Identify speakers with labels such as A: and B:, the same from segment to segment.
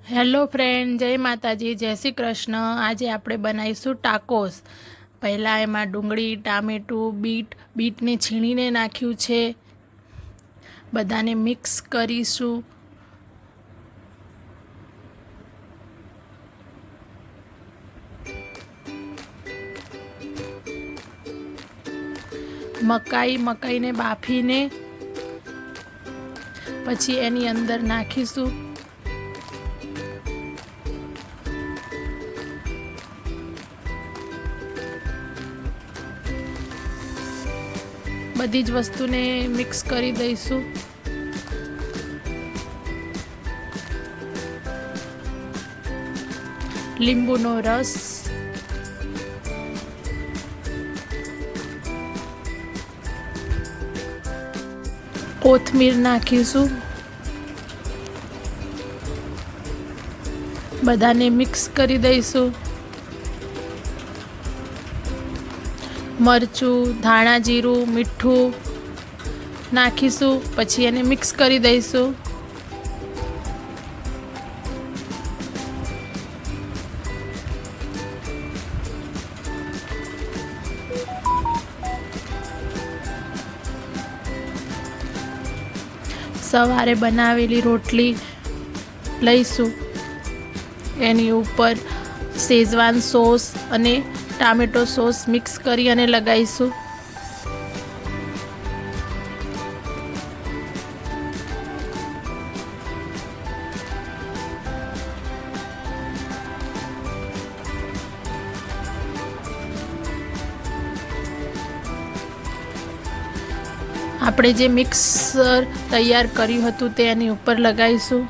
A: Hello friend, જય માતાજી, જય શ્રી કૃષ્ણ। આજે આપણે બનાવીશું ટાકોસ। પહેલાં એમાં ડુંગળી, ટામેટું, બીટને છીણીને નાખ્યું છે। બધાને મિક્સ કરીશું। મકાઈને બાફીને પછી એની અંદર નાખીશું। બધી જ વસ્તુને મિક્સ કરી દઈશું। લીંબુનો રસ, કોથમીર નાખીશું। બધાને મિક્સ કરી દઈશું। મરચું, ધાણા જીરું, મીઠું નાખીશું। પછી એને મિક્સ કરી દઈશું। સવારે બનાવેલી રોટલી લઈશું, એની ઉપર શેઝવાન સોસ અને ટામેટો સોસ મિક્સ કરી અને લગાવીશું। આપણે જે મિક્સર તૈયાર કર્યું હતું તે એની ઉપર લગાવીશું।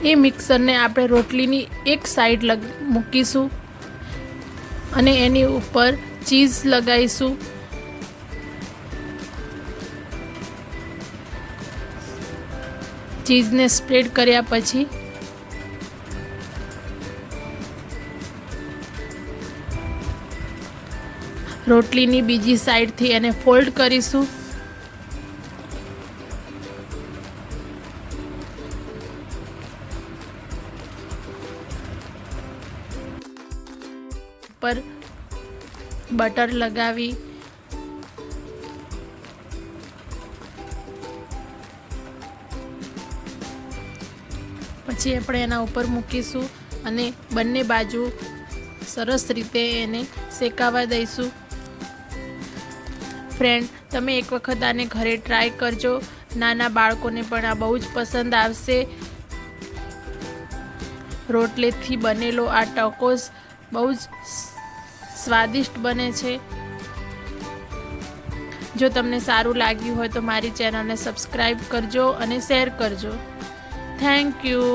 A: એ મિક્સરને આપણે રોટલીની એક સાઈડ મૂકીશું અને એની ઉપર ચીઝ લગાવીશું। ચીઝને સ્પ્રેડ કર્યા પછી રોટલીની બીજી સાઈડથી એને ફોલ્ડ કરીશું। પર બટર લગાવી પછી આપણે એના ઉપર મૂકીશું અને બંને બાજુ સરસ રીતે એને શેકાવા દઈશું। ફ્રેન્ડ, તમે એક વખત આને ઘરે ટ્રાય કરજો। નાના બાળકોને પણ આ બહુ જ પસંદ આવશે। રોટલીથી બનેલો આ ટાકોસ બહુ જ સ્વાદિષ્ટ બને છે। જો તમને સારું લાગ્યું હોય તો મારી ચેનલને સબસ્ક્રાઈબ કરજો અને શેર કરજો। Thank you.